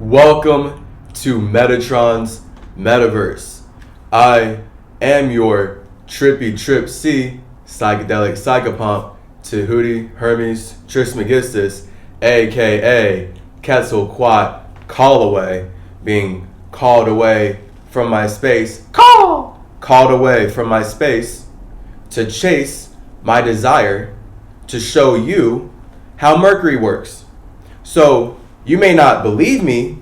Welcome to Metatron's Metaverse. I am your Trippy Cychadelic Cychopomp, Tahuti Hermes Trismegistus, aka Quetzalcoatl Callaway, being called away from my space, called away from my space to chase my desire to show you how Mercury works. So you may not believe me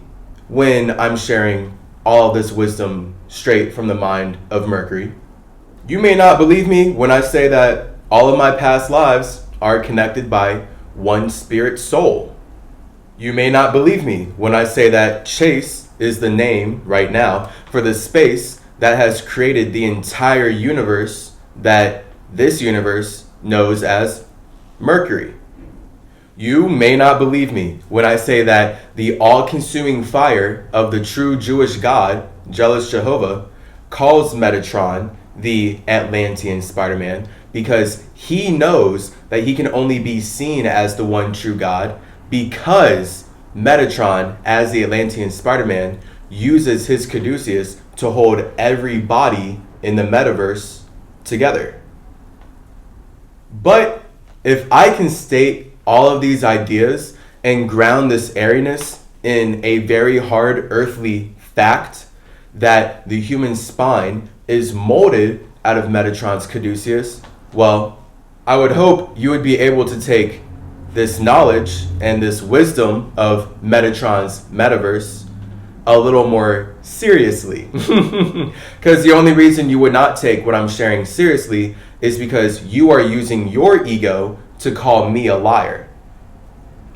when I'm sharing all of this wisdom straight from the mind of Mercury. You may not believe me when I say that all of my past lives are connected by one spirit soul. You may not believe me when I say that Chase is the name right now for the space that has created the entire universe that this universe knows as Mercury. You may not believe me when I say that the all-consuming fire of the true Jewish God, jealous Jehovah, calls Metatron the Atlantean Spider-Man because he knows that he can only be seen as the one true God because Metatron, as the Atlantean Spider-Man, uses his Caduceus to hold every body in the Metaverse together. But if I can state all of these ideas and ground this airiness in a very hard earthly fact that the human spine is molded out of Metatron's Caduceus, well, I would hope you would be able to take this knowledge and this wisdom of Metatron's Metaverse a little more seriously. Because the only reason you would not take what I'm sharing seriously is because you are using your ego to call me a liar.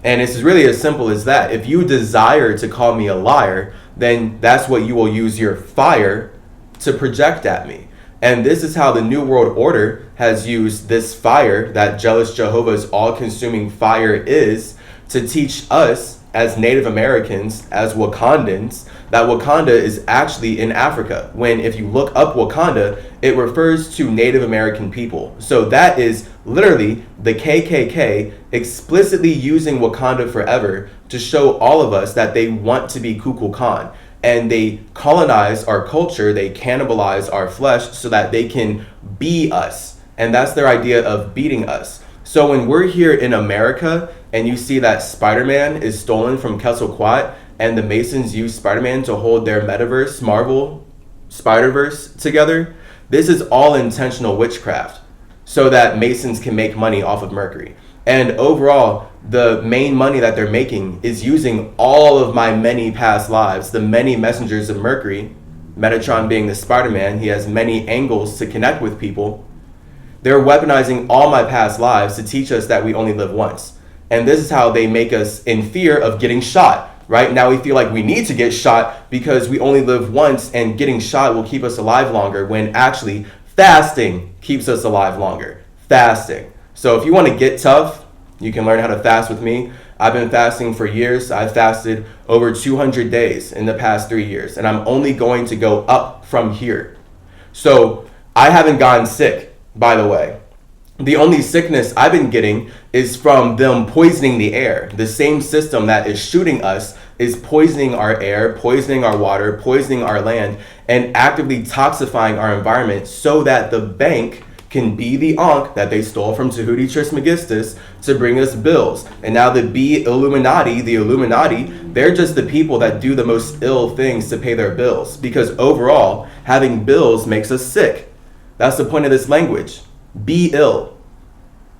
And it's really as simple as that. If you desire to call me a liar, then that's what you will use your fire to project at me. And this is how the New World Order has used this fire, that jealous Jehovah's all-consuming fire is, to teach us as Native Americans, as Wakandans, that Wakanda is actually in Africa. When if you look up Wakanda, it refers to Native American people. So that is literally the KKK explicitly using Wakanda forever to show all of us that they want to be Kukulkan. And they colonize our culture, they cannibalize our flesh so that they can be us. And that's their idea of beating us. So when we're here in America and you see that Spider-Man is stolen from Quetzalcoatl and the Masons use Spider-Man to hold their Metaverse, Marvel, Spider-Verse together, this is all intentional witchcraft so that Masons can make money off of Mercury. And overall, the main money that they're making is using all of my many past lives, the many messengers of Mercury, Metatron being the Spider-Man, he has many angles to connect with people. They're weaponizing all my past lives to teach us that we only live once. And this is how they make us in fear of getting shot. Right now we feel like we need to get shot because we only live once and getting shot will keep us alive longer when actually fasting keeps us alive longer. Fasting. So if you want to get tough, you can learn how to fast with me. I've been fasting for years. I've fasted over 200 days in the past 3 years, and I'm only going to go up from here. So I haven't gotten sick. By the way, the only sickness I've been getting is from them poisoning the air. The same system that is shooting us is poisoning our air, poisoning our water, poisoning our land, and actively toxifying our environment so that the bank can be the Ankh that they stole from Tahuti Trismegistus to bring us bills. And now the Illuminati, they're just the people that do the most ill things to pay their bills. Because overall, having bills makes us sick. That's the point of this language. Be ill.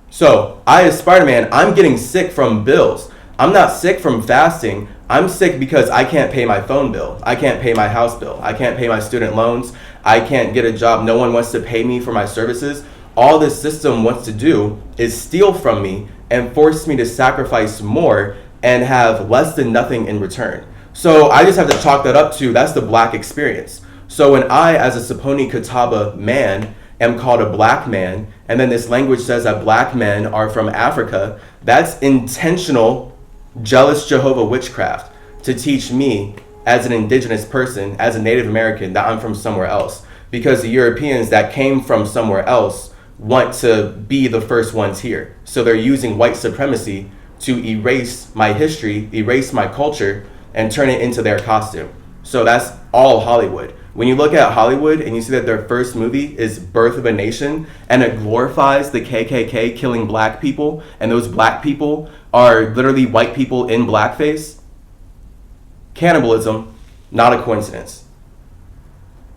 So, I as Spider-Man, I'm getting sick from bills. I'm not sick from fasting. I'm sick because I can't pay my phone bill. I can't pay my house bill. I can't pay my student loans. I can't get a job. No one wants to pay me for my services. All this system wants to do is steal from me and force me to sacrifice more and have less than nothing in return. So, I just have to chalk that up to that's the black experience. So when I, as a Saponi Catawba man, am called a black man, and then this language says that black men are from Africa, that's intentional jealous Jehovah witchcraft to teach me as an indigenous person, as a Native American, that I'm from somewhere else. Because the Europeans that came from somewhere else want to be the first ones here. So they're using white supremacy to erase my history, erase my culture, and turn it into their costume. So that's all Hollywood. When you look at Hollywood and you see that their first movie is Birth of a Nation and it glorifies the KKK killing black people, and those black people are literally white people in blackface, cannibalism, not a coincidence.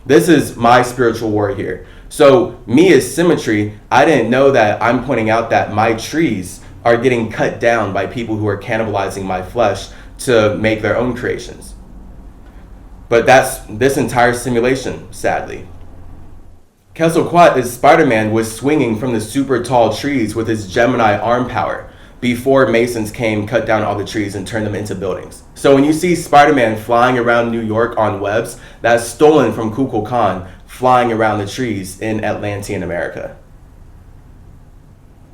This is my spiritual war here. So me as CymaTree, I didn't know that I'm pointing out that my trees are getting cut down by people who are cannibalizing my flesh to make their own creations. But that's this entire simulation, sadly. Quetzalcoatl as Spider-Man was swinging from the super tall trees with his Gemini arm power before Masons came, cut down all the trees, and turned them into buildings. So when you see Spider-Man flying around New York on webs, that's stolen from Kukulkan flying around the trees in Atlantean America.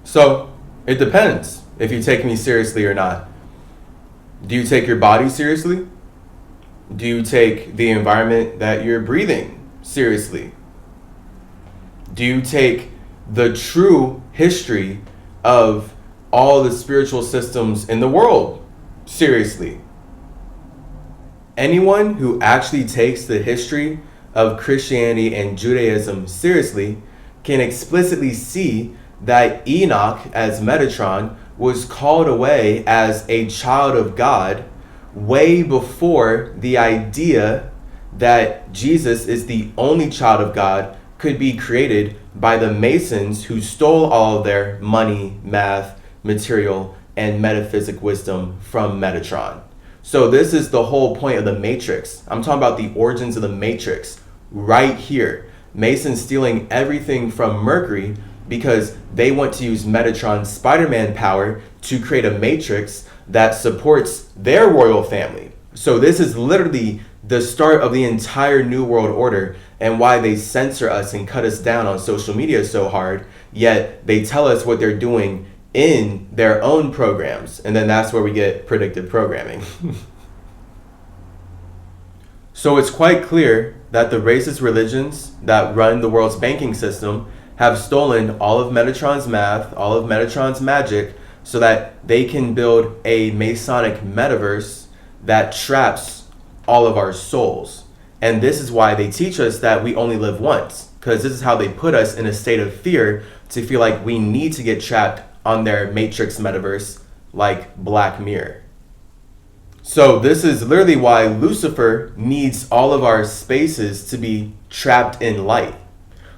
So it depends if you take me seriously or not. Do you take your body seriously? Do you take the environment that you're breathing seriously? Do you take the true history of all the spiritual systems in the world seriously? Anyone who actually takes the history of Christianity and Judaism seriously can explicitly see that Enoch as Metatron was called away as a child of God way before the idea that Jesus is the only child of God could be created by the Masons who stole all of their money, math, material, and metaphysic wisdom from Metatron. So this is the whole point of the Matrix. I'm talking about the origins of the Matrix right here. Masons stealing everything from Mercury because they want to use Metatron's Spider-Man power to create a matrix that supports their royal family. So this is literally the start of the entire New World Order and why they censor us and cut us down on social media so hard, yet they tell us what they're doing in their own programs. And then that's where we get predictive programming. So it's quite clear that the racist religions that run the world's banking system have stolen all of Metatron's math, all of Metatron's magic, so that they can build a Masonic metaverse that traps all of our souls. And this is why they teach us that we only live once, because this is how they put us in a state of fear to feel like we need to get trapped on their Matrix metaverse like Black Mirror. So this is literally why Lucifer needs all of our spaces to be trapped in light,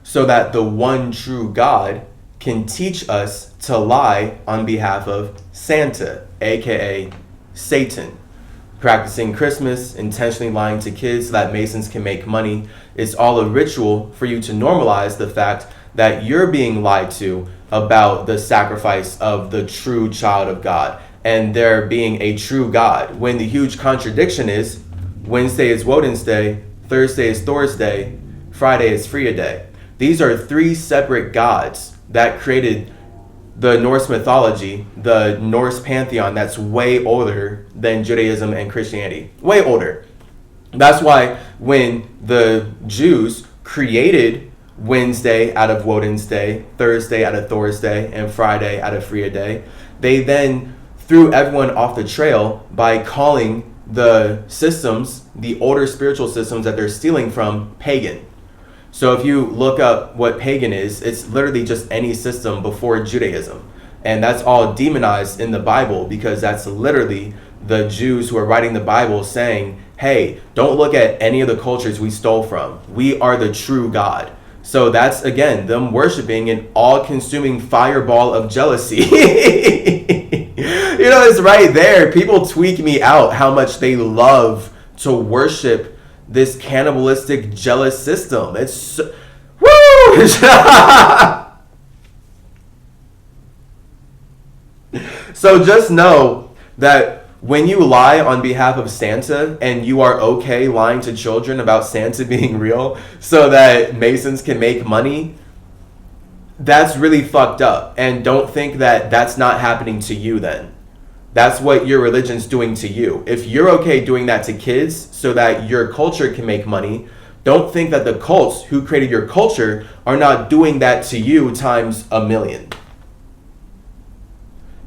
so that the one true God can teach us to lie on behalf of Santa, aka Satan. Practicing Christmas, intentionally lying to kids so that Masons can make money. It's all a ritual for you to normalize the fact that you're being lied to about the sacrifice of the true child of God and there being a true God, when the huge contradiction is Wednesday is Woden's Day, Thursday is Thor's Day, Friday is Freya Day. These are three separate gods that created the Norse mythology, the Norse pantheon that's way older than Judaism and Christianity. Way older. That's why when the Jews created Wednesday out of Woden's Day, Thursday out of Thor's Day, and Friday out of Freya Day, they then threw everyone off the trail by calling the systems, the older spiritual systems that they're stealing from, pagan. So if you look up what pagan is, it's literally just any system before Judaism. And that's all demonized in the Bible because that's literally the Jews who are writing the Bible saying, hey, don't look at any of the cultures we stole from. We are the true God. So that's, again, them worshiping an all-consuming fireball of jealousy. You know, it's right there. People tweak me out how much they love to worship this cannibalistic, jealous system. It's so, woo! So just know that when you lie on behalf of Santa and you are okay lying to children about Santa being real so that Masons can make money, that's really fucked up. And don't think that that's not happening to you then. That's what your religion's doing to you. If you're okay doing that to kids so that your culture can make money, don't think that the cults who created your culture are not doing that to you times a million.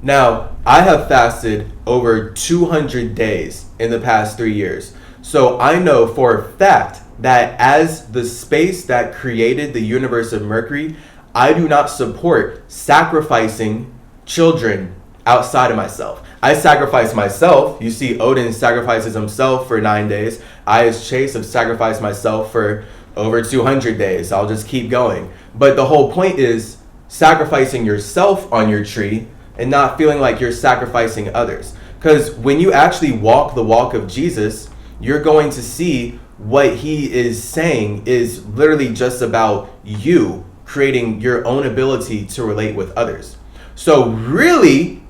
Now, I have fasted over 200 days in the past 3 years. So I know for a fact that as the space that created the universe of Mercury, I do not support sacrificing children outside of myself. I sacrifice myself. You see, Odin sacrifices himself for 9 days. I, as Chase, have sacrificed myself for over 200 days. I'll just keep going. But the whole point is sacrificing yourself on your tree and not feeling like you're sacrificing others. Because when you actually walk the walk of Jesus, you're going to see what he is saying is literally just about you creating your own ability to relate with others. So really,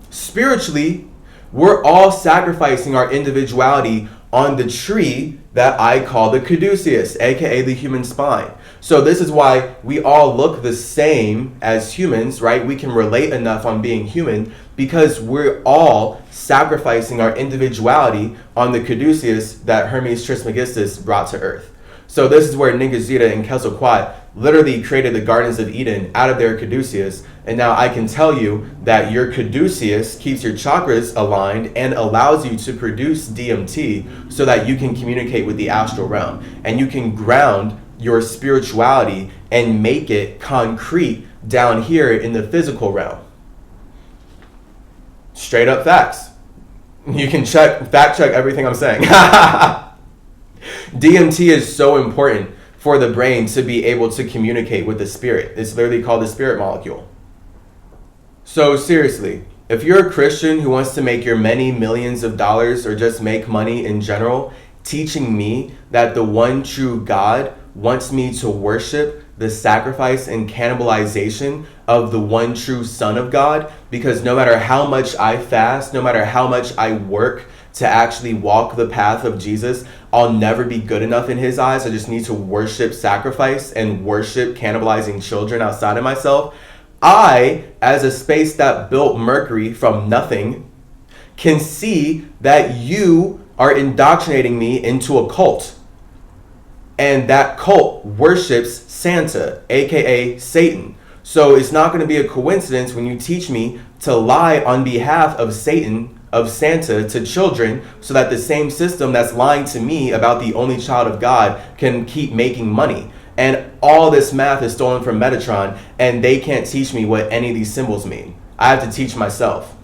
spiritually, we're all sacrificing our individuality on the tree that I call the Caduceus, aka the human spine. So this is why we all look the same as humans, right? We can relate enough on being human because we're all sacrificing our individuality on the Caduceus that Hermes Trismegistus brought to Earth. So this is where Ningazita and Quetzalcoatl literally created the Gardens of Eden out of their Caduceus. And now I can tell you that your Caduceus keeps your chakras aligned and allows you to produce DMT so that you can communicate with the astral realm. And you can ground your spirituality and make it concrete down here in the physical realm. Straight up facts. You can fact check everything I'm saying. DMT is so important for the brain to be able to communicate with the spirit. It's literally called the spirit molecule. So seriously, if you're a Christian who wants to make your many millions of dollars or just make money in general, teaching me that the one true God wants me to worship the sacrifice and cannibalization of the one true Son of God, because no matter how much I fast, no matter how much I work to actually walk the path of Jesus, I'll never be good enough in his eyes. I just need to worship sacrifice and worship cannibalizing children outside of myself. I, as a space that built Mercury from nothing, can see that you are indoctrinating me into a cult. And that cult worships Santa, aka Satan. So it's not going to be a coincidence when you teach me to lie on behalf of Satan, of Santa, to children, so that the same system that's lying to me about the only child of God can keep making money. And all this math is stolen from Metatron, and they can't teach me what any of these symbols mean. I have to teach myself.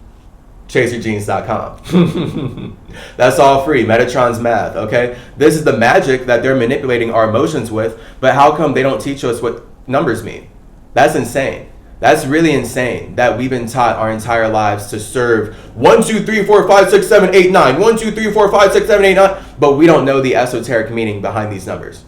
ChaserGenes.com. That's all free. Metatron's math, okay? This is the magic that they're manipulating our emotions with, but how come they don't teach us what numbers mean? That's insane. That's really insane that we've been taught our entire lives to serve 1, 2, 3, 4, 5, 6, 7, 8, 9. 1, 2, 3, 4, 5, 6, 7, 8, 9. But we don't know the esoteric meaning behind these numbers.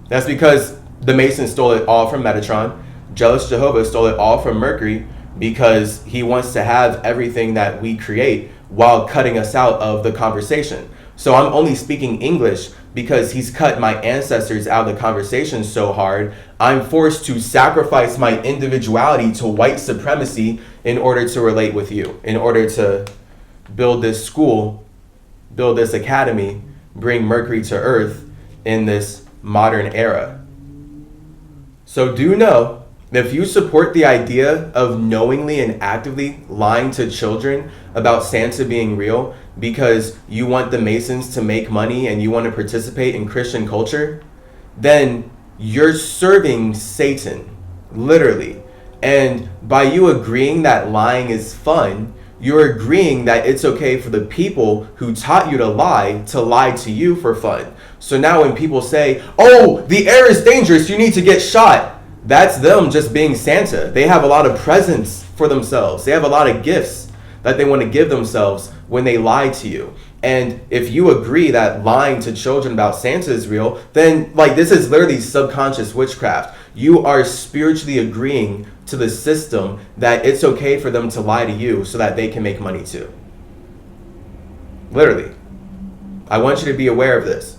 That's because the Masons stole it all from Metatron. Jealous Jehovah stole it all from Mercury because he wants to have everything that we create while cutting us out of the conversation. So I'm only speaking English because he's cut my ancestors out of the conversation so hard. I'm forced to sacrifice my individuality to white supremacy in order to relate with you, in order to build this school, build this academy, bring Mercury to Earth in this modern era. So do know, if you support the idea of knowingly and actively lying to children about Santa being real because you want the Masons to make money and you want to participate in Christian culture, then you're serving Satan, literally. And by you agreeing that lying is fun, you're agreeing that it's okay for the people who taught you to lie to you for fun. So now when people say, oh, the air is dangerous, you need to get shot, that's them just being Santa. They have a lot of presents for themselves. They have a lot of gifts that they want to give themselves when they lie to you. And if you agree that lying to children about Santa is real, then this is literally subconscious witchcraft. You are spiritually agreeing to the system that it's okay for them to lie to you so that they can make money too. Literally. I want you to be aware of this.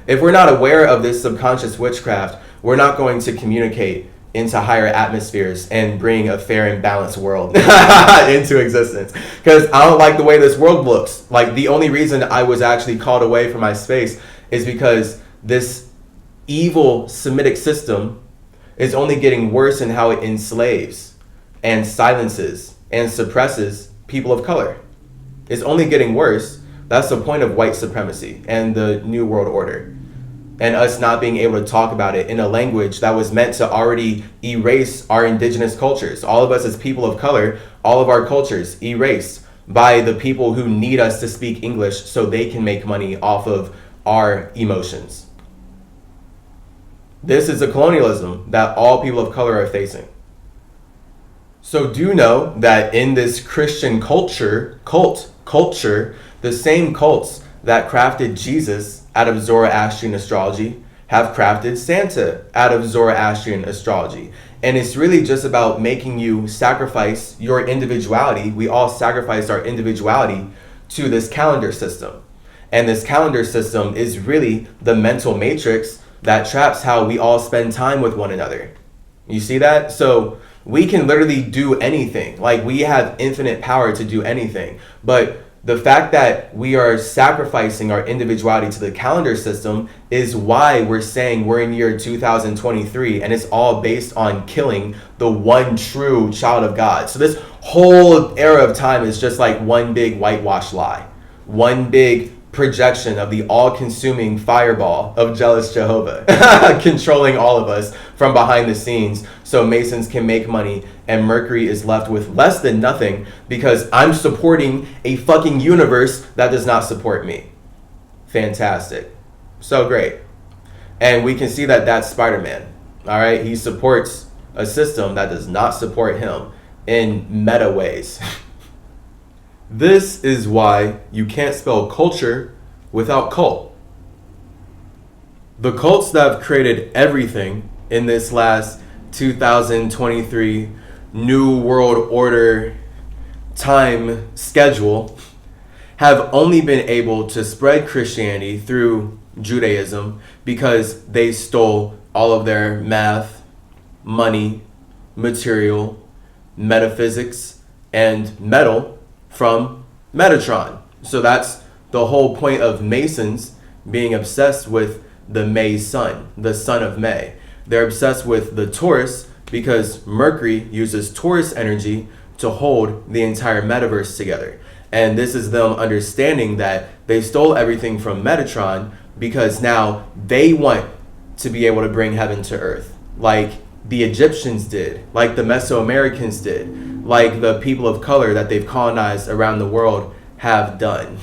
If we're not aware of this subconscious witchcraft, we're not going to communicate into higher atmospheres and bring a fair and balanced world into existence. Because I don't like the way this world looks. The only reason I was actually called away from my space is because this evil Semitic system is only getting worse in how it enslaves and silences and suppresses people of color. It's only getting worse. That's the point of white supremacy and the New World Order. And us not being able to talk about it in a language that was meant to already erase our indigenous cultures. All of us as people of color, all of our cultures erased by the people who need us to speak English so they can make money off of our emotions. This is a colonialism that all people of color are facing. So do know that in this Christian culture, the same cults that crafted Jesus out of Zoroastrian astrology have crafted Santa out of Zoroastrian astrology. And it's really just about making you sacrifice your individuality. We all sacrifice our individuality to this calendar system. And this calendar system is really the mental matrix that traps how we all spend time with one another. You see that? So we can literally do anything. Like, we have infinite power to do anything. But the fact that we are sacrificing our individuality to the calendar system is why we're saying we're in year 2023, and it's all based on killing the one true child of God. So this whole era of time is just like one big whitewash lie, one big projection of the all-consuming fireball of jealous Jehovah controlling all of us from behind the scenes so Masons can make money and Mercury is left with less than nothing because I'm supporting a fucking universe that does not support me. Fantastic. So great. And we can see that that's Spider-Man. All right? He supports a system that does not support him in meta ways. This is why you can't spell culture without cult. The cults that have created everything in this last 2023 New World Order time schedule have only been able to spread Christianity through Judaism because they stole all of their math, money, material, metaphysics, and metal from Metatron. So that's the whole point of Masons being obsessed with the May sun, the son of May. They're obsessed with the Taurus because Mercury uses Taurus energy to hold the entire metaverse together. And this is them understanding that they stole everything from Metatron because now they want to be able to bring heaven to earth, like the Egyptians did, like the Mesoamericans did, like the people of color that they've colonized around the world have done.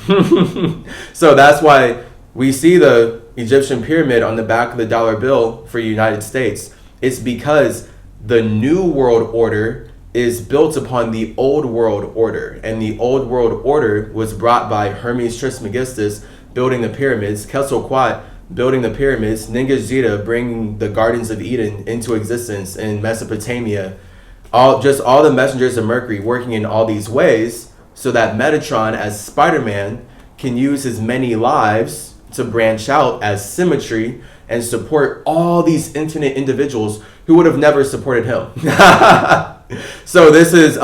So that's why we see the Egyptian pyramid on the back of the dollar bill for United States. It's because the New World Order is built upon the Old World Order. And the Old World Order was brought by Hermes Trismegistus building the pyramids, Quetzalcoatl building the pyramids, Ningishzida bringing the Gardens of Eden into existence in Mesopotamia. All the messengers of Mercury working in all these ways so that Metatron as Spider-Man can use his many lives to branch out as CymaTree and support all these infinite individuals who would have never supported him. So this is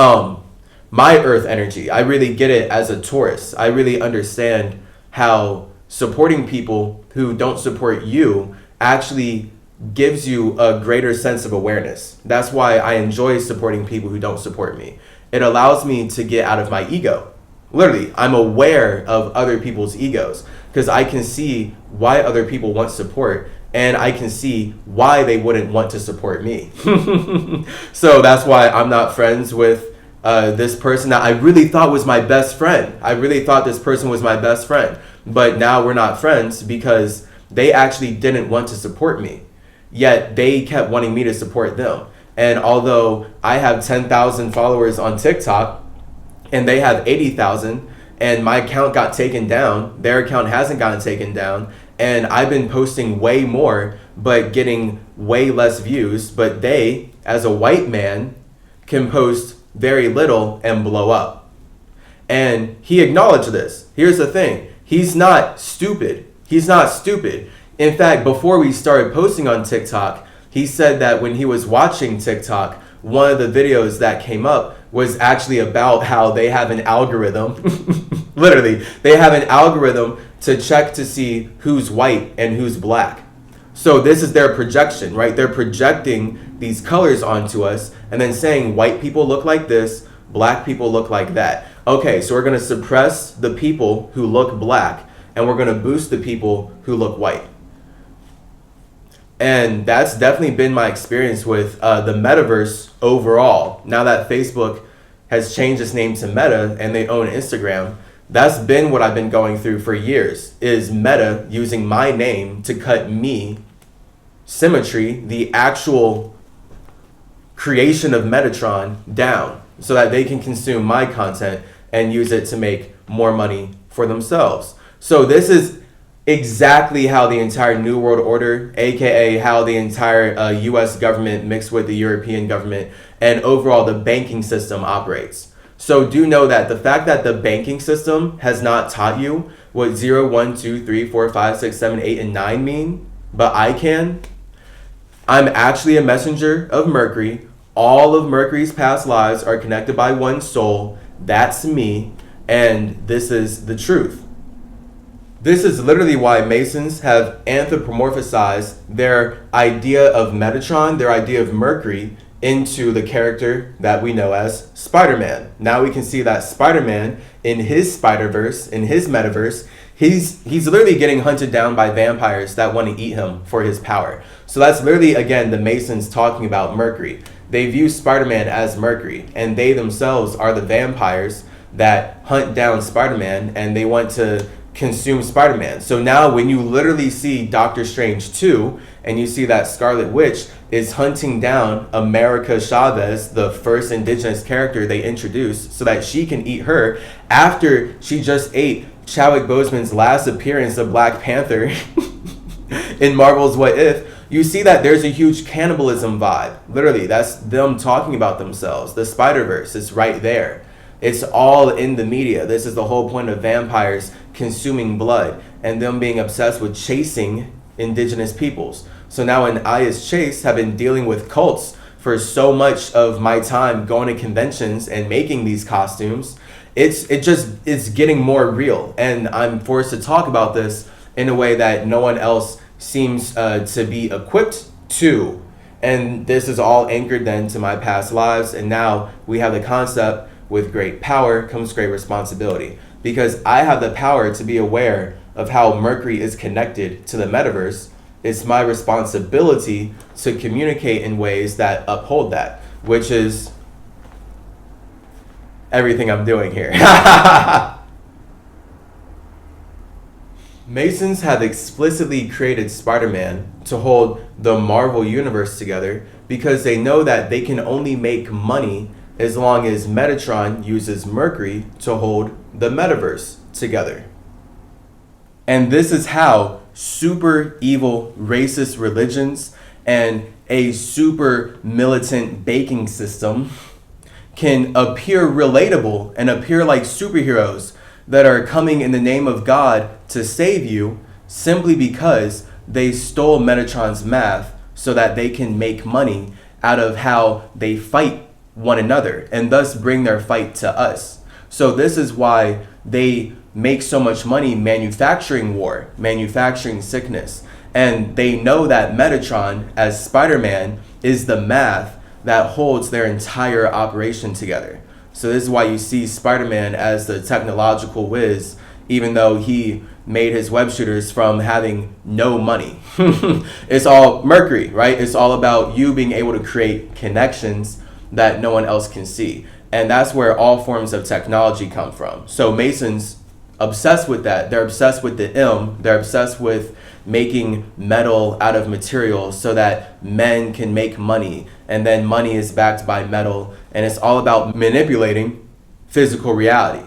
my earth energy. I really get it as a Taurus. I really understand how supporting people who don't support you actually gives you a greater sense of awareness. That's why I enjoy supporting people who don't support me. It allows me to get out of my ego. Literally, I'm aware of other people's egos because I can see why other people want support and I can see why they wouldn't want to support me. So that's why I'm not friends with this person that I really thought was my best friend. I really thought this person was my best friend. But now we're not friends because they actually didn't want to support me. Yet they kept wanting me to support them. And although I have 10,000 followers on TikTok and they have 80,000 and my account got taken down, their account hasn't gotten taken down, and I've been posting way more but getting way less views, but they, as a white man, can post very little and blow up. And he acknowledged this. Here's the thing. He's not stupid. He's not stupid. In fact, before we started posting on TikTok, he said that when he was watching TikTok, one of the videos that came up was actually about how they have an algorithm. Literally, they have an algorithm to check to see who's white and who's black. So this is their projection, right? They're projecting these colors onto us and then saying white people look like this, black people look like that. Okay, so we're going to suppress the people who look black, and we're going to boost the people who look white. And that's definitely been my experience with the metaverse overall. Now that Facebook has changed its name to Meta and they own Instagram, that's been what I've been going through for years, is Meta using my name to cut me, CymaTree, the actual creation of Metatron, down so that they can consume my content and use it to make more money for themselves. So this is exactly how the entire New World Order, aka how the entire US government mixed with the European government and overall the banking system operates. So do know that the fact that the banking system has not taught you what 0, 1, 2, 3, 4, 5, 6, 7, 8, and 9 mean, but I can. I'm actually a messenger of Mercury. All of Mercury's past lives are connected by one soul. That's me. And this is the truth. This is literally why Masons have anthropomorphized their idea of Metatron, their idea of Mercury, into the character that we know as Spider-Man. Now we can see that Spider-Man in his Spider-Verse, in his Metaverse, he's literally getting hunted down by vampires that want to eat him for his power. So that's literally, again, the Masons talking about Mercury. They view Spider-Man as Mercury, and they themselves are the vampires that hunt down Spider-Man, and they want to consume Spider-Man. So now when you literally see Doctor Strange 2 and you see that Scarlet Witch is hunting down America Chavez, the first indigenous character they introduced, so that she can eat her after she just ate Chadwick Boseman's last appearance of Black Panther in Marvel's What If, you see that there's a huge cannibalism vibe. Literally, that's them talking about themselves. The Spider-Verse is right there. It's all in the media. This is the whole point of vampires consuming blood and them being obsessed with chasing indigenous peoples. So now when I as Chase have been dealing with cults for so much of my time going to conventions and making these costumes, it's getting more real. And I'm forced to talk about this in a way that no one else seems to be equipped to. And this is all anchored then to my past lives. And now we have the concept, with great power comes great responsibility, because I have the power to be aware of how Mercury is connected to the metaverse. It's my responsibility to communicate in ways that uphold that, which is everything I'm doing here. Masons have explicitly created Spider-Man to hold the Marvel universe together because they know that they can only make money as long as Metatron uses Mercury to hold the metaverse together. And this is how super evil racist religions and a super militant banking system can appear relatable and appear like superheroes that are coming in the name of God to save you, simply because they stole Metatron's math so that they can make money out of how they fight one another and thus bring their fight to us. So this is why they make so much money manufacturing war, manufacturing sickness. And they know that Metatron, as Spider-Man, is the math that holds their entire operation together. So this is why you see Spider-Man as the technological whiz, even though he made his web shooters from having no money. It's all Mercury, right? It's all about you being able to create connections that no one else can see. And that's where all forms of technology come from. So Masons obsessed with that. They're obsessed with the M. They're obsessed with making metal out of materials so that men can make money. And then money is backed by metal. And it's all about manipulating physical reality.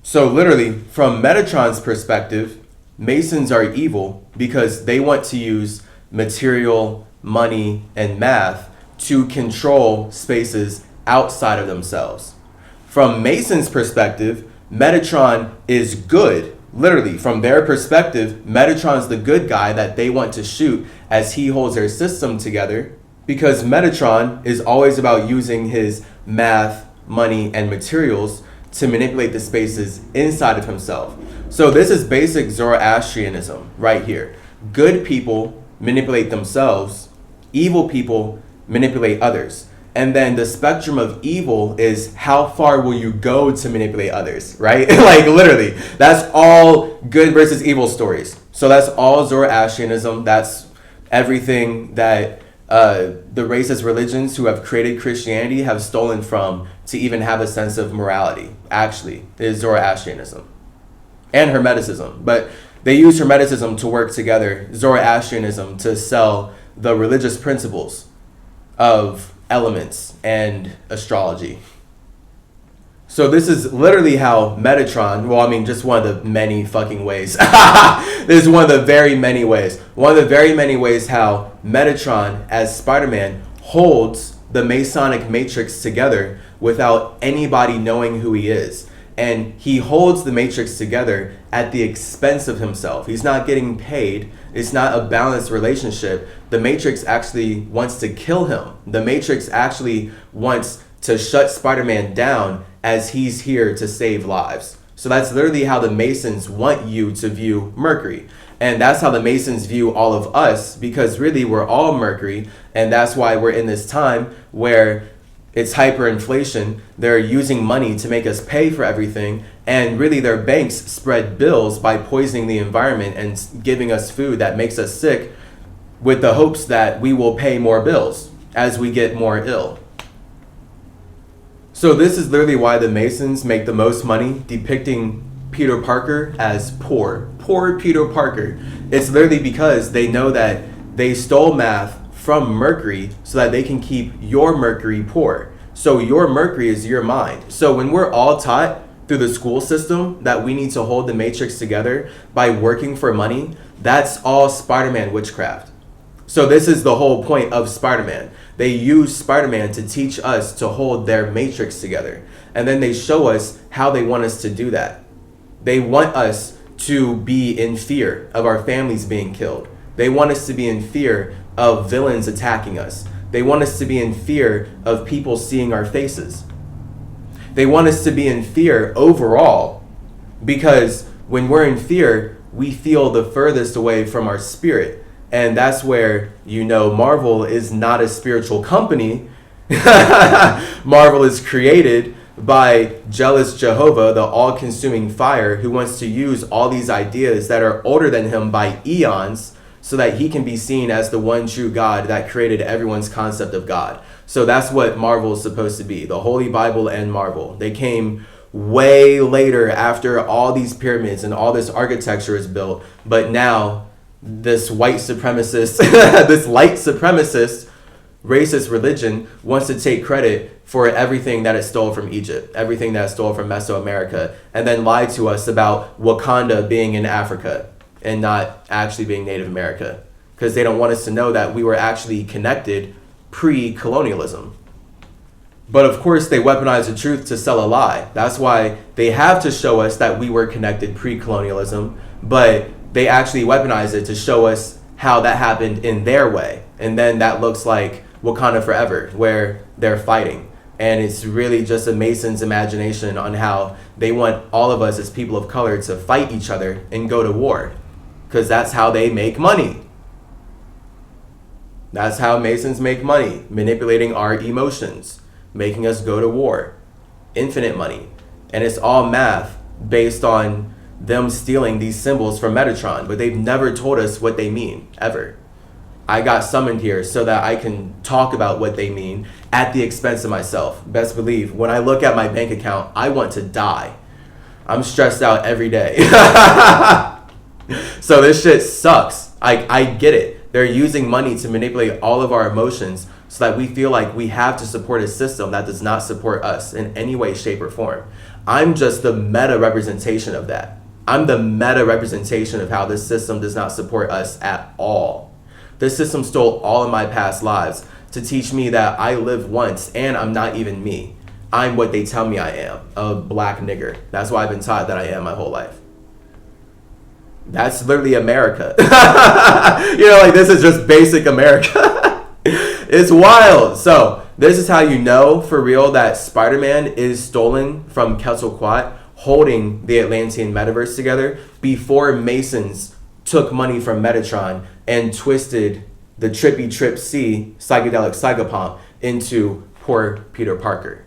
So literally, from Metatron's perspective, Masons are evil because they want to use material, money, and math to control spaces outside of themselves. From Mason's perspective, Metatron is good. Literally, from their perspective, Metatron's the good guy that they want to shoot as he holds their system together, because Metatron is always about using his math, money, and materials to manipulate the spaces inside of himself. So this is basic Zoroastrianism right here. Good people manipulate themselves, evil people manipulate others. And then the spectrum of evil is how far will you go to manipulate others, right? Like literally, that's all good versus evil stories. So that's all Zoroastrianism. That's everything that the racist religions who have created Christianity have stolen from to even have a sense of morality, actually, is Zoroastrianism and Hermeticism. But they use Hermeticism to work together, Zoroastrianism to sell the religious principles of elements and astrology. So this is literally how Metatron, well, I mean, just one of the many fucking ways. This is one of the very many ways. One of the very many ways how Metatron, as Spider-Man, holds the Masonic matrix together without anybody knowing who he is. And he holds the matrix together at the expense of himself. He's not getting paid. It's not a balanced relationship. The matrix actually wants to kill him. The matrix actually wants to shut Spider-Man down as he's here to save lives. So that's literally how the Masons want you to view Mercury. And that's how the Masons view all of us, because really we're all Mercury. And that's why we're in this time where it's hyperinflation. They're using money to make us pay for everything. And really their banks spread bills by poisoning the environment and giving us food that makes us sick with the hopes that we will pay more bills as we get more ill. So this is literally why the Masons make the most money depicting Peter Parker as poor. Poor Peter Parker. It's literally because they know that they stole math from Mercury so that they can keep your Mercury poor. So your Mercury is your mind. So when we're all taught through the school system that we need to hold the matrix together by working for money, that's all Spider-Man witchcraft. So this is the whole point of Spider-Man. They use Spider-Man to teach us to hold their matrix together. And then they show us how they want us to do that. They want us to be in fear of our families being killed. They want us to be in fear of villains attacking us. They want us to be in fear of people seeing our faces. They want us to be in fear overall, because when we're in fear, we feel the furthest away from our spirit. And that's where, Marvel is not a spiritual company. Marvel is created by jealous Jehovah, the all-consuming fire, who wants to use all these ideas that are older than him by eons so that he can be seen as the one true God that created everyone's concept of God. So that's what Marvel is supposed to be, the Holy Bible and Marvel. They came way later after all these pyramids and all this architecture is built, but now this white supremacist, this light supremacist, racist religion wants to take credit for everything that it stole from Egypt, everything that it stole from Mesoamerica, and then lie to us about Wakanda being in Africa and not actually being Native America, because they don't want us to know that we were actually connected pre-colonialism. But of course, they weaponize the truth to sell a lie. That's why they have to show us that we were connected pre-colonialism, but they actually weaponize it to show us how that happened in their way. And then that looks like Wakanda Forever, where they're fighting. And it's really just a Mason's imagination on how they want all of us as people of color to fight each other and go to war, because that's how they make money. That's how Masons make money, manipulating our emotions, making us go to war. Infinite money. And it's all math based on them stealing these symbols from Metatron, but they've never told us what they mean, ever. I got summoned here so that I can talk about what they mean at the expense of myself. Best believe, when I look at my bank account, I want to die. I'm stressed out every day. So this shit sucks. I get it. They're using money to manipulate all of our emotions so that we feel like we have to support a system that does not support us in any way, shape, or form. I'm just the meta representation of that. I'm the meta representation of how this system does not support us at all. This system stole all of my past lives to teach me that I live once and I'm not even me. I'm what they tell me I am, a black nigger. That's why I've been taught that I am my whole life. That's literally America. This is just basic America. It's wild. So this is how you know for real that Spider-Man is stolen from Quetzalcoatl, holding the Atlantean metaverse together before Masons took money from Metatron and twisted the Trippy Trip C, Cychadelic Cychopomp, into poor Peter Parker.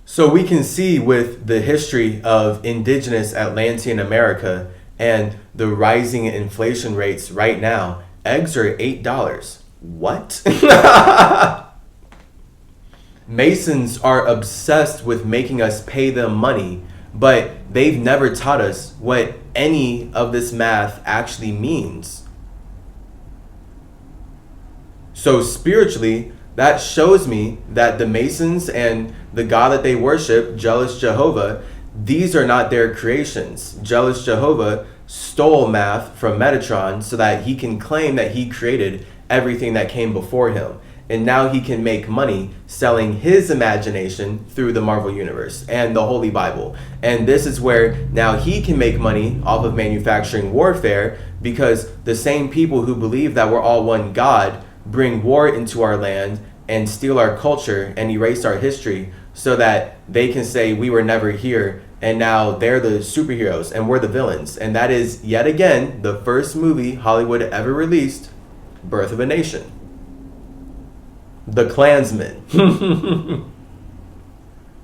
So we can see with the history of indigenous Atlantean America and the rising inflation rates right now, eggs are $8. What? Masons are obsessed with making us pay them money, but they've never taught us what any of this math actually means. So spiritually, that shows me that the Masons and the God that they worship, Jealous Jehovah, these are not their creations. Jealous Jehovah stole math from Metatron so that he can claim that he created everything that came before him. And now he can make money selling his imagination through the Marvel Universe and the Holy Bible. And this is where now he can make money off of manufacturing warfare, because the same people who believe that we're all one God bring war into our land and steal our culture and erase our history so that they can say we were never here, and now they're the superheroes and we're the villains. And that is yet again the first movie Hollywood ever released, Birth of a Nation. The Klansman.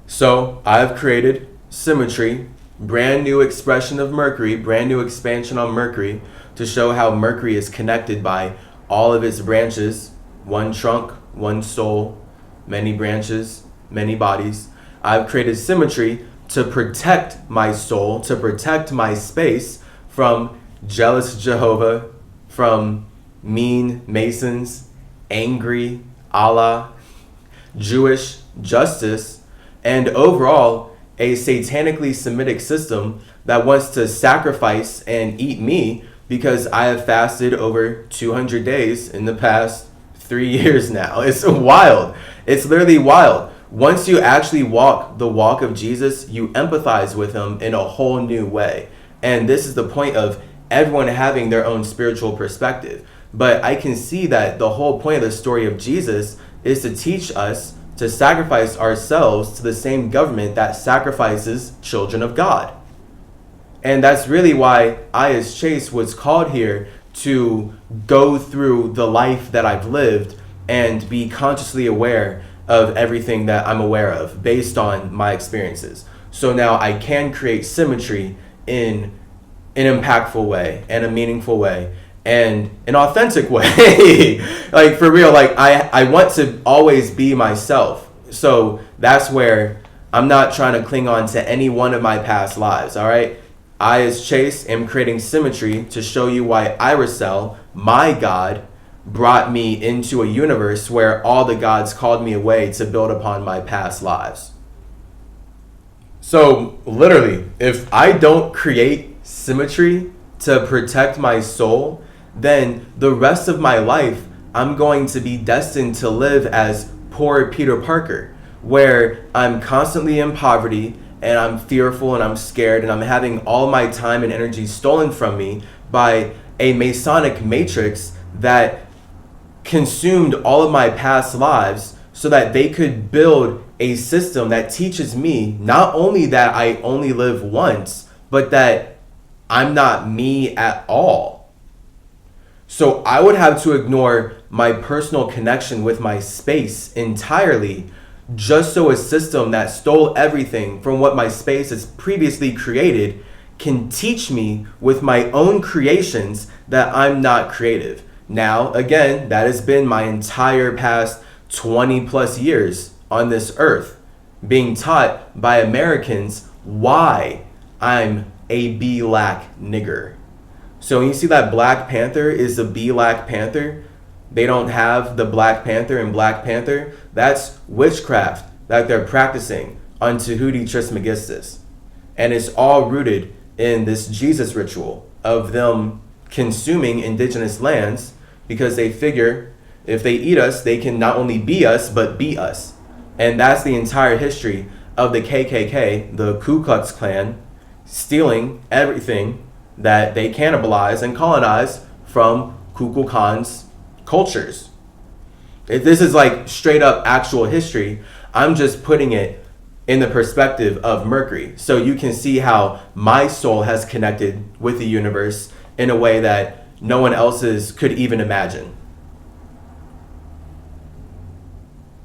So I've created CymaTree, brand new expression of Mercury, brand new expansion on Mercury, to show how Mercury is connected by all of its branches, one trunk, one soul, many branches, many bodies. I've created CymaTree to protect my soul, to protect my space from jealous Jehovah, from mean Masons, angry Allah, Jewish justice, and overall a satanically Semitic system that wants to sacrifice and eat me because I have fasted over 200 days in the past 3 years now. It's wild. It's literally wild. Once you actually walk the walk of Jesus, you empathize with him in a whole new way. And this is the point of everyone having their own spiritual perspective. But I can see that the whole point of the story of Jesus is to teach us to sacrifice ourselves to the same government that sacrifices children of God. And that's really why I, as Chase, was called here to go through the life that I've lived and be consciously aware of everything that I'm aware of based on my experiences. So now I can create CymaTree in an impactful way and a meaningful way and an authentic way. Like, for real, like I want to always be myself. So that's where I'm not trying to cling on to any one of my past lives, all right? I, as Chase, am creating CymaTree to show you why Iracel, my God, brought me into a universe where all the gods called me away to build upon my past lives. So literally, if I don't create CymaTree to protect my soul, then the rest of my life I'm going to be destined to live as poor Peter Parker, where I'm constantly in poverty and I'm fearful and I'm scared and I'm having all my time and energy stolen from me by a Masonic matrix that consumed all of my past lives so that they could build a system that teaches me not only that I only live once, but that I'm not me at all. So I would have to ignore my personal connection with my space entirely just so a system that stole everything from what my space has previously created can teach me with my own creations that I'm not creative. Now, again, that has been my entire past 20 plus years on this earth, being taught by Americans why I'm a black nigger. So when you see that Black Panther is the Black Panther, they don't have the Black Panther and Black Panther. That's witchcraft that they're practicing on Tahuti Trismegistus. And it's all rooted in this Jesus ritual of them consuming indigenous lands because they figure if they eat us, they can not only be us, but be us. And that's the entire history of the KKK, the Ku Klux Klan, stealing everything that they cannibalize and colonize from Kukulkan's cultures. If this is like straight up actual history, I'm just putting it in the perspective of Mercury. So you can see how my soul has connected with the universe in a way that no one else's could even imagine.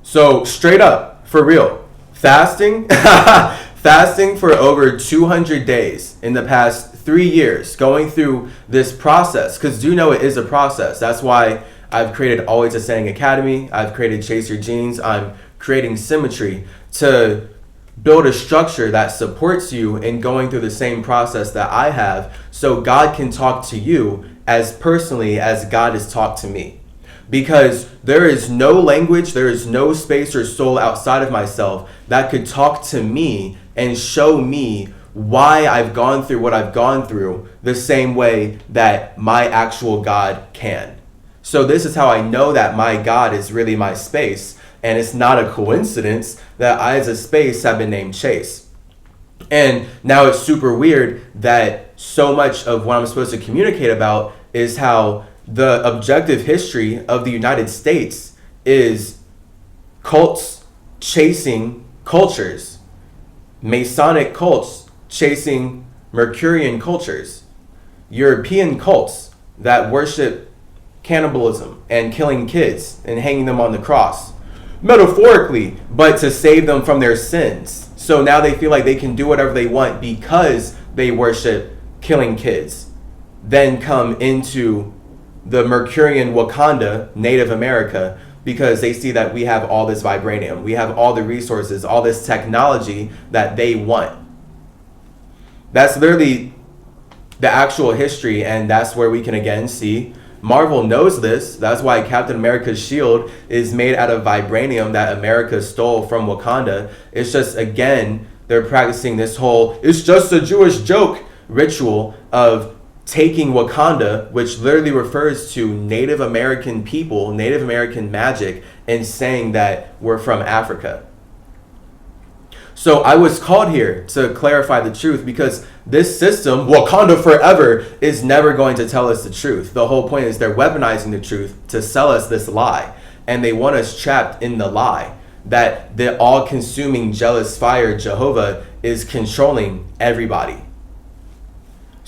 So straight up, for real, fasting, fasting for over 200 days in the past 3 years, going through this process, because do know it is a process. That's why I've created Always Ascending Academy. I've created Chase Your Genes. I'm creating CymaTree to build a structure that supports you in going through the same process that I have, so God can talk to you as personally as God has talked to me. Because there is no language, there is no space or soul outside of myself that could talk to me and show me why I've gone through what I've gone through the same way that my actual God can. So this is how I know that my God is really my space. And it's not a coincidence that I as a space have been named Chase. And now it's super weird that so much of what I'm supposed to communicate about is how the objective history of the United States is cults chasing cultures, Masonic cults chasing Mercurian cultures, European cults that worship cannibalism and killing kids and hanging them on the cross, metaphorically, but to save them from their sins. So now they feel like they can do whatever they want because they worship killing kids. Then come into the Mercurian Wakanda, Native America, because they see that we have all this vibranium, we have all the resources, all this technology that they want. That's literally the actual history, and that's where we can again see Marvel knows this. That's why Captain America's shield is made out of vibranium that America stole from Wakanda. It's just, again, they're practicing this whole, it's just a Jewish joke ritual of taking Wakanda, which literally refers to Native American people, Native American magic, and saying that we're from Africa. So I was called here to clarify the truth, because this system, Wakanda Forever, is never going to tell us the truth. The whole point is they're weaponizing the truth to sell us this lie. And they want us trapped in the lie that the all-consuming jealous fire, Jehovah, is controlling everybody.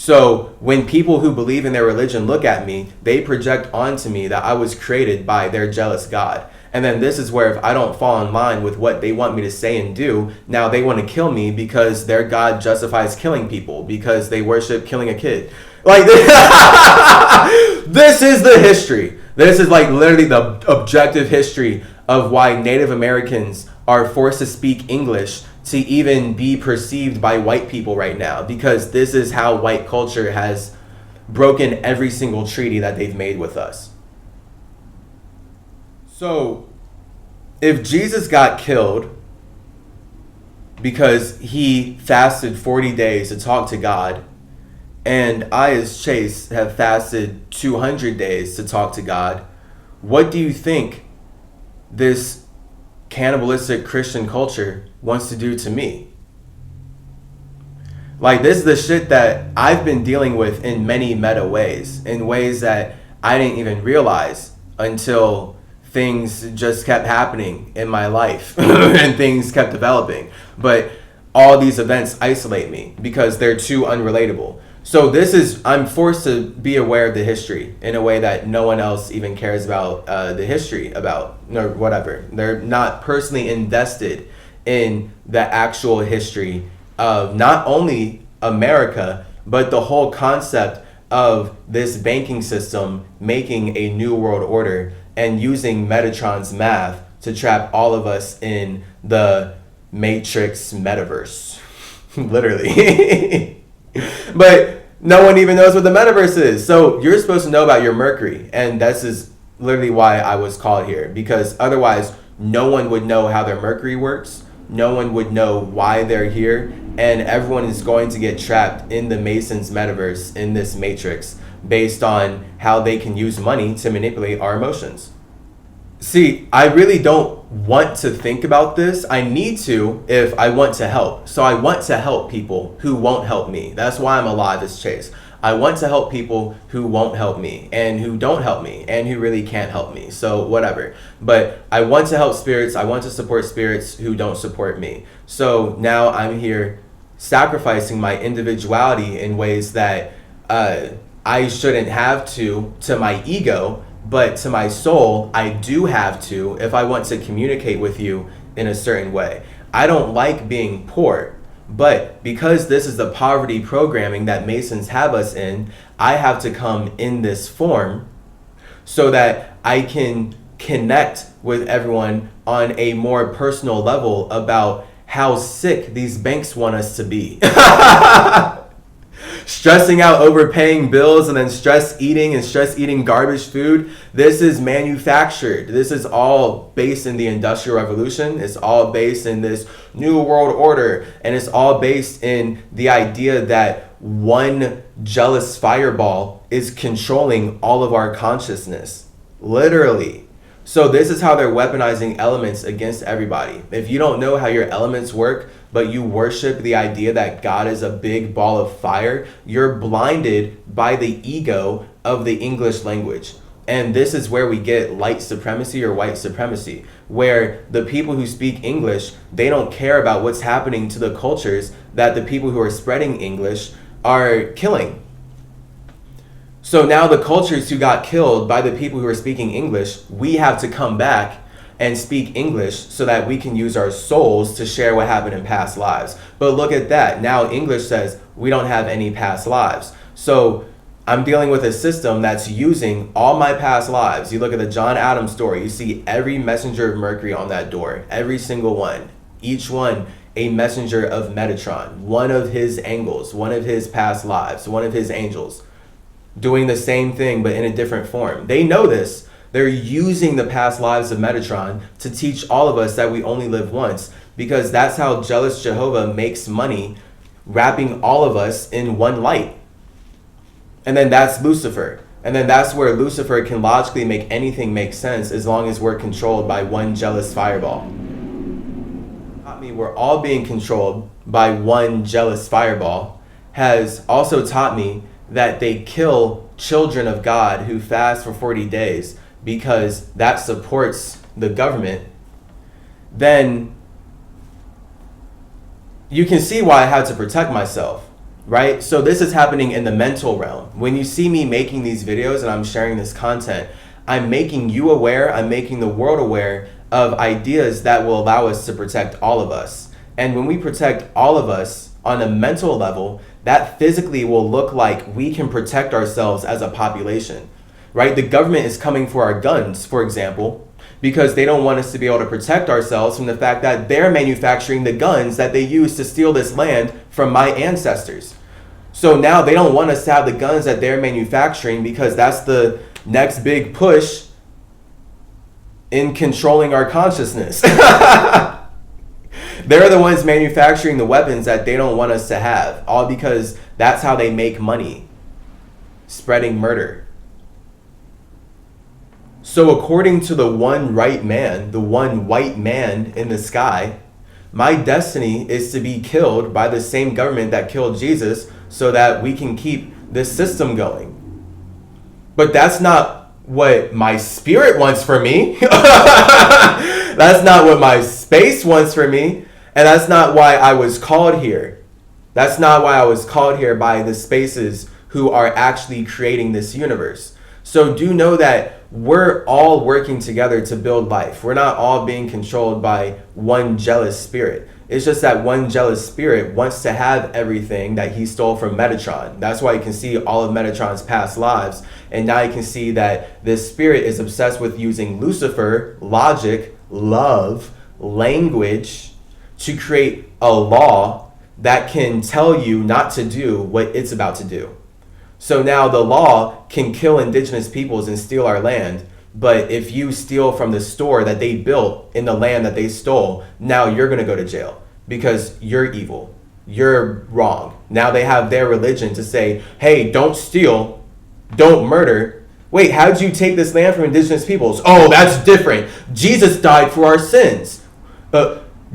So when people who believe in their religion look at me, they project onto me that I was created by their jealous God. And then this is where if I don't fall in line with what they want me to say and do, now they want to kill me because their God justifies killing people because they worship killing a kid. Like, this is the history. This is like literally the objective history of why Native Americans are forced to speak English to even be perceived by white people right now, because this is how white culture has broken every single treaty that they've made with us. So, if Jesus got killed because he fasted 40 days to talk to God, and I as Chase have fasted 200 days to talk to God, what do you think this cannibalistic Christian culture wants to do to me? Like, this is the shit that I've been dealing with in many meta ways, in ways that I didn't even realize until things just kept happening in my life and things kept developing. But all these events isolate me because they're too unrelatable. So this is, I'm forced to be aware of the history in a way that no one else even cares about the history about, or whatever. They're not personally invested in the actual history of not only America, but the whole concept of this banking system making a new world order and using Metatron's math to trap all of us in the Matrix Metaverse. Literally. But no one even knows what the Metaverse is. So you're supposed to know about your Mercury. And this is literally why I was called here. Because otherwise, no one would know how their Mercury works. No one would know why they're here. And everyone is going to get trapped in the Mason's Metaverse, in this Matrix, based on how they can use money to manipulate our emotions. See, I really don't want to think about this. I need to if I want to help. So I want to help people who won't help me. That's why I'm alive as Chase. I want to help people who won't help me and who don't help me and who really can't help me. So whatever. But I want to help spirits. I want to support spirits who don't support me. So now I'm here sacrificing my individuality in ways that I shouldn't have to my ego, but to my soul, I do have to if I want to communicate with you in a certain way. I don't like being poor, but because this is the poverty programming that Masons have us in, I have to come in this form so that I can connect with everyone on a more personal level about how sick these banks want us to be. Stressing out overpaying bills and then stress eating garbage food. This is manufactured. This is all based in the Industrial Revolution. It's all based in this New World Order. And it's all based in the idea that one jealous fireball is controlling all of our consciousness. Literally. So this is how they're weaponizing elements against everybody. If you don't know how your elements work, but you worship the idea that God is a big ball of fire, you're blinded by the ego of the English language. And this is where we get light supremacy or white supremacy, where the people who speak English, they don't care about what's happening to the cultures that the people who are spreading English are killing. So now the cultures who got killed by the people who are speaking English, we have to come back and speak English so that we can use our souls to share what happened in past lives. But look at that. Now English says we don't have any past lives. So I'm dealing with a system that's using all my past lives. You look at the John Adams story, you see every messenger of Mercury on that door, every single one, each one a messenger of Metatron, one of his angles, one of his past lives, one of his angels, doing the same thing but in a different form. They know this. They're using the past lives of Metatron to teach all of us that we only live once, because that's how jealous Jehovah makes money, wrapping all of us in one light. And then that's Lucifer. And then that's where Lucifer can logically make anything make sense as long as we're controlled by one jealous fireball. I mean, we're all being controlled by one jealous fireball has also taught me that they kill children of God who fast for 40 days because that supports the government. Then you can see why I had to protect myself, right? So this is happening in the mental realm. When you see me making these videos and I'm sharing this content, I'm making you aware, I'm making the world aware of ideas that will allow us to protect all of us. And when we protect all of us on a mental level, that physically will look like we can protect ourselves as a population, right? The government is coming for our guns, for example, because they don't want us to be able to protect ourselves from the fact that they're manufacturing the guns that they used to steal this land from my ancestors. So now they don't want us to have the guns that they're manufacturing because that's the next big push in controlling our consciousness. They're the ones manufacturing the weapons that they don't want us to have, all because that's how they make money, spreading murder. So according to the one right man, the one white man in the sky, my destiny is to be killed by the same government that killed Jesus so that we can keep this system going. But that's not what my spirit wants for me. That's not what my space wants for me. And that's not why I was called here. That's not why I was called here by the spaces who are actually creating this universe. So do know that we're all working together to build life. We're not all being controlled by one jealous spirit. It's just that one jealous spirit wants to have everything that he stole from Metatron. That's why you can see all of Metatron's past lives. And now you can see that this spirit is obsessed with using Lucifer, logic, love, language, to create a law that can tell you not to do what it's about to do. So now the law can kill indigenous peoples and steal our land. But if you steal from the store that they built in the land that they stole, now you're going to go to jail because you're evil. You're wrong. Now they have their religion to say, hey, don't steal, don't murder. Wait, how'd you take this land from indigenous peoples? Oh, that's different. Jesus died for our sins.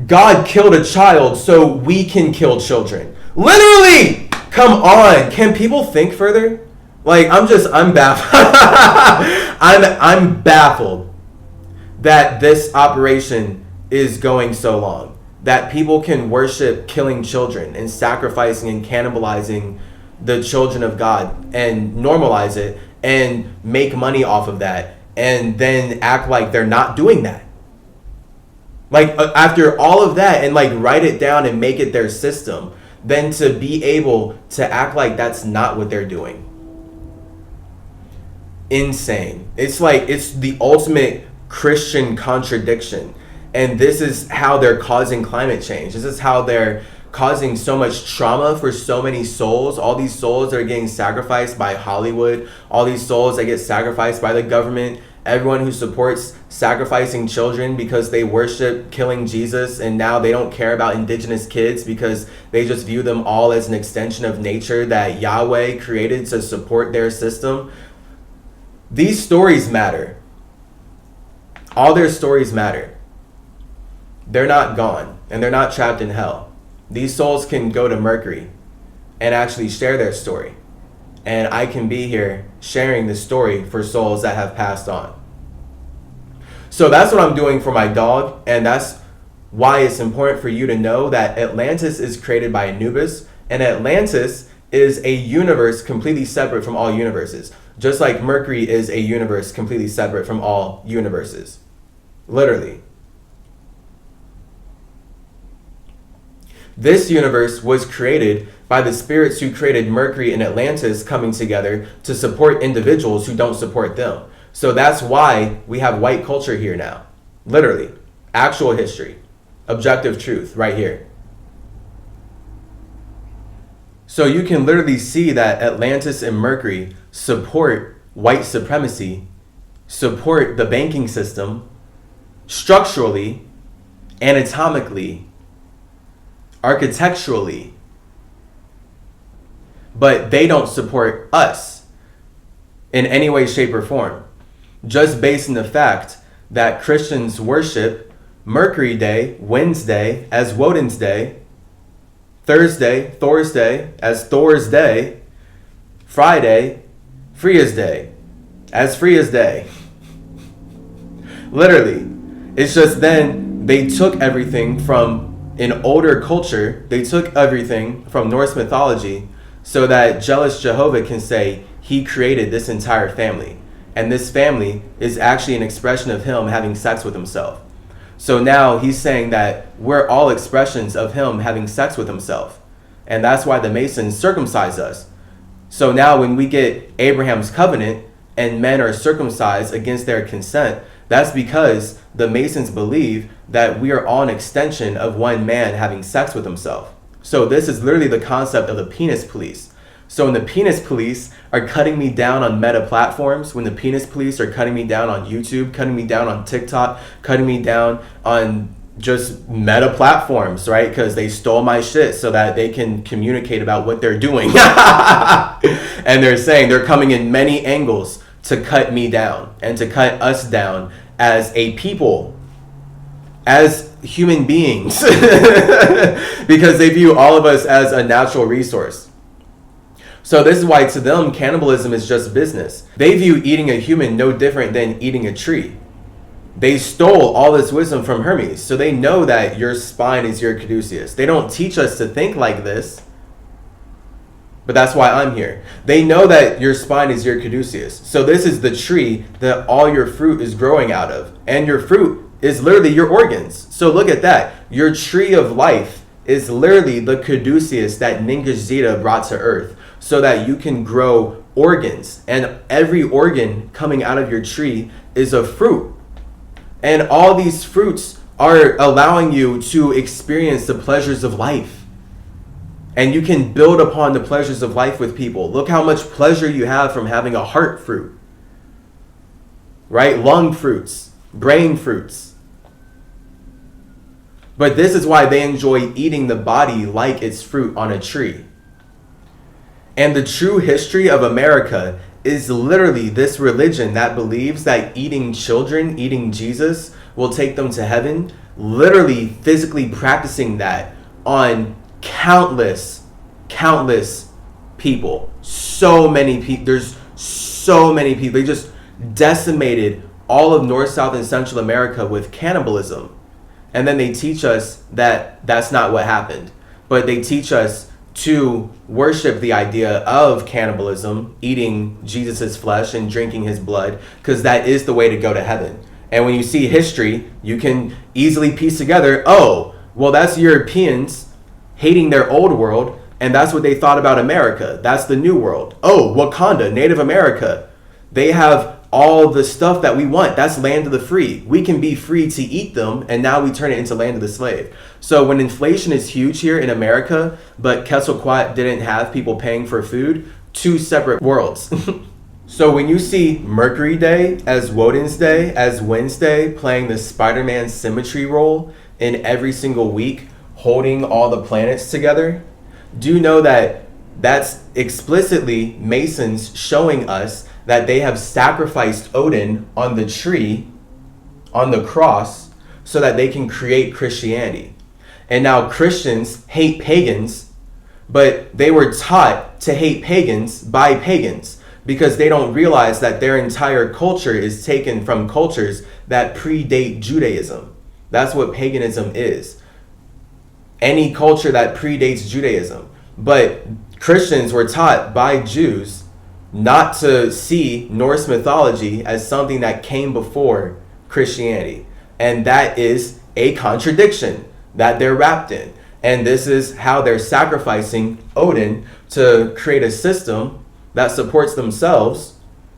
God killed a child so we can kill children. Literally! Come on. Can people think further? Like, I'm baffled. I'm baffled that this operation is going so long. That people can worship killing children and sacrificing and cannibalizing the children of God and normalize it and make money off of that and then act like they're not doing that. Like after all of that, and like write it down and make it their system, then to be able to act like that's not what they're doing. Insane. It's like, it's the ultimate Christian contradiction. And this is how they're causing climate change. This is how they're causing so much trauma for so many souls. All these souls that are getting sacrificed by Hollywood, all these souls that get sacrificed by the government, everyone who supports sacrificing children because they worship killing Jesus, and now they don't care about indigenous kids because they just view them all as an extension of nature that Yahweh created to support their system. These stories matter. All their stories matter. They're not gone, and they're not trapped in hell. These souls can go to Mercury and actually share their story. And I can be here sharing the story for souls that have passed on. So that's what I'm doing for my dog, and that's why it's important for you to know that Atlantis is created by Anubis, and Atlantis is a universe completely separate from all universes. Just like Mercury is a universe completely separate from all universes. Literally. This universe was created by the spirits who created Mercury and Atlantis coming together to support individuals who don't support them. So that's why we have white culture here now. Literally. Actual history. Objective truth right here. So you can literally see that Atlantis and Mercury support white supremacy, support the banking system, structurally, anatomically, architecturally, but they don't support us in any way, shape, or form, just based on the fact that Christians worship Mercury Day, Wednesday as Woden's Day, Thursday, Thor's Day as Thor's Day, Friday, Freya's Day as Freya's Day. Literally. It's just then they took everything from an older culture, they took everything from Norse mythology so that jealous Jehovah can say he created this entire family. And this family is actually an expression of him having sex with himself. So now he's saying that we're all expressions of him having sex with himself. And that's why the Masons circumcise us. So now when we get Abraham's covenant and men are circumcised against their consent, that's because the Masons believe that we are all an extension of one man having sex with himself. So this is literally the concept of the penis police. So when the penis police are cutting me down on meta platforms, when the penis police are cutting me down on YouTube, cutting me down on TikTok, cutting me down on just meta platforms, right? Because they stole my shit so that they can communicate about what they're doing. And they're saying they're coming in many angles to cut me down and to cut us down as a people, as human beings, because they view all of us as a natural resource. So this is why to them, cannibalism is just business. They view eating a human no different than eating a tree. They stole all this wisdom from Hermes, so they know that your spine is your caduceus. They don't teach us to think like this, but that's why I'm here. They know that your spine is your caduceus. So this is the tree that all your fruit is growing out of. And your fruit is literally your organs. So look at that. Your tree of life is literally the caduceus that Ningishzida brought to earth so that you can grow organs. And every organ coming out of your tree is a fruit. And all these fruits are allowing you to experience the pleasures of life. And you can build upon the pleasures of life with people. Look how much pleasure you have from having a heart fruit, right? Lung fruits, brain fruits. But this is why they enjoy eating the body like it's fruit on a tree. And the true history of America is literally this religion that believes that eating children, eating Jesus, will take them to heaven. Literally physically practicing that on countless people. So many people. There's so many people. They just decimated all of North, South, and Central America with cannibalism. And then they teach us that that's not what happened. But they teach us to worship the idea of cannibalism, eating Jesus's flesh and drinking his blood, because that is the way to go to heaven. And when you see history, you can easily piece together, oh, well, that's Europeans hating their old world, and that's what they thought about America. That's the new world. Oh, Wakanda, Native America, they have all the stuff that we want. That's land of the free. We can be free to eat them, and now we turn it into land of the slave. So when inflation is huge here in America, but Quetzalcoatl didn't have people paying for food, two separate worlds. So when you see Mercury Day as Woden's Day, as Wednesday, playing the Spider-Man CymaTree role in every single week, holding all the planets together, do know that that's explicitly Masons showing us that they have sacrificed Odin on the tree, on the cross, so that they can create Christianity. And now Christians hate pagans, but they were taught to hate pagans by pagans, because they don't realize that their entire culture is taken from cultures that predate Judaism. That's what paganism is. Any culture that predates Judaism. But Christians were taught by Jews not to see Norse mythology as something that came before Christianity. And that is a contradiction that they're wrapped in. And this is how they're sacrificing Odin to create a system that supports themselves,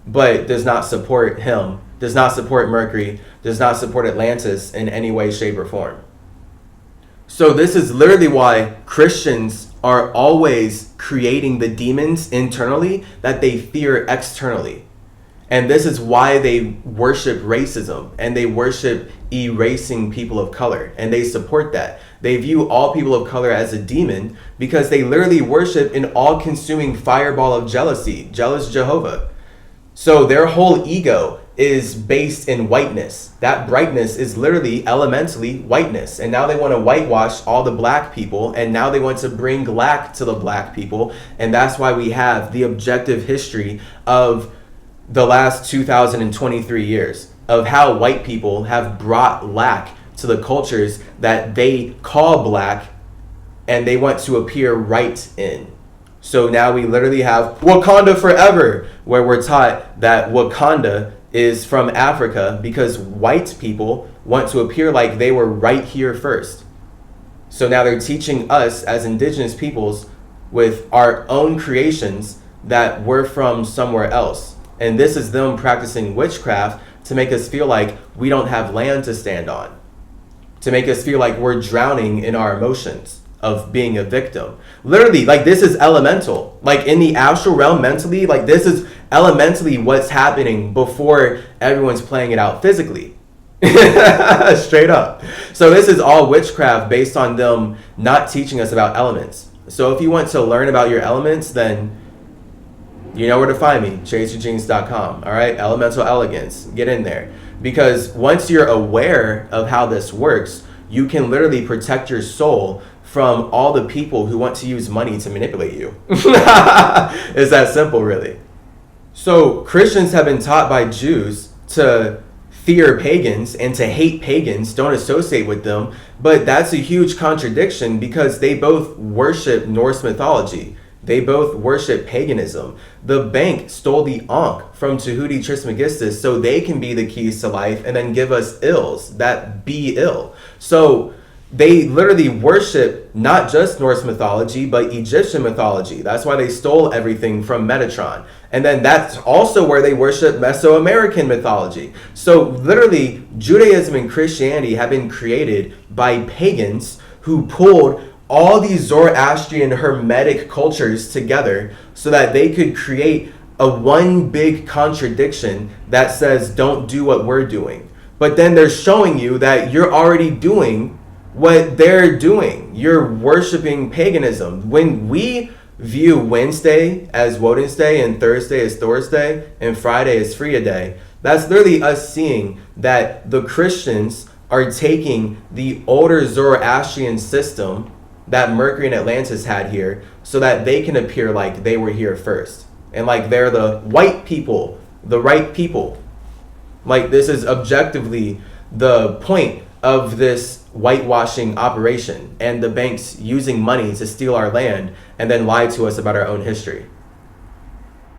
but does not support him, does not support Mercury, does not support Atlantis in any way, shape, or form. So this is literally why Christians are always creating the demons internally that they fear externally. And this is why they worship racism and they worship erasing people of color, and they support that. They view all people of color as a demon because they literally worship an all-consuming fireball of jealousy, jealous Jehovah. So their whole ego is based in whiteness. That brightness is literally elementally whiteness. And now they want to whitewash all the black people, and now they want to bring black to the black people. And that's why we have the objective history of the last 2023 years of how white people have brought lack to the cultures that they call black and they want to appear right in. So now we literally have Wakanda forever, where we're taught that Wakanda is from Africa because white people want to appear like they were right here first. So now they're teaching us as indigenous peoples with our own creations that we're from somewhere else. And this is them practicing witchcraft to make us feel like we don't have land to stand on, to make us feel like we're drowning in our emotions of being a victim. Literally, like, this is elemental. Like, in the astral realm mentally, like, this is elementally what's happening before everyone's playing it out physically. Straight up. So this is all witchcraft based on them not teaching us about elements. So if you want to learn about your elements, then you know where to find me, chaseyourgenes.com. All right, Elemental Elegance, get in there. Because once you're aware of how this works, you can literally protect your soul from all the people who want to use money to manipulate you. It's that simple, really. So Christians have been taught by Jews to fear pagans and to hate pagans, don't associate with them. But that's a huge contradiction because they both worship Norse mythology. They both worship paganism. The bank stole the Ankh from Tahuti Trismegistus so they can be the keys to life and then give us ills that be ill. So they literally worship not just Norse mythology, but Egyptian mythology. That's why they stole everything from Metatron. And then that's also where they worship Mesoamerican mythology. So literally, Judaism and Christianity have been created by pagans who pulled all these Zoroastrian Hermetic cultures together so that they could create a one big contradiction that says, don't do what we're doing. But then they're showing you that you're already doing what they're doing. You're worshiping paganism. When we view Wednesday as Woden's Day and Thursday as Thor's Day and Friday as Freya Day, that's literally us seeing that the Christians are taking the older Zoroastrian system that Mercury and Atlantis had here so that they can appear like they were here first. And like they're the white people, the right people. Like this is objectively the point of this whitewashing operation and the banks using money to steal our land and then lie to us about our own history.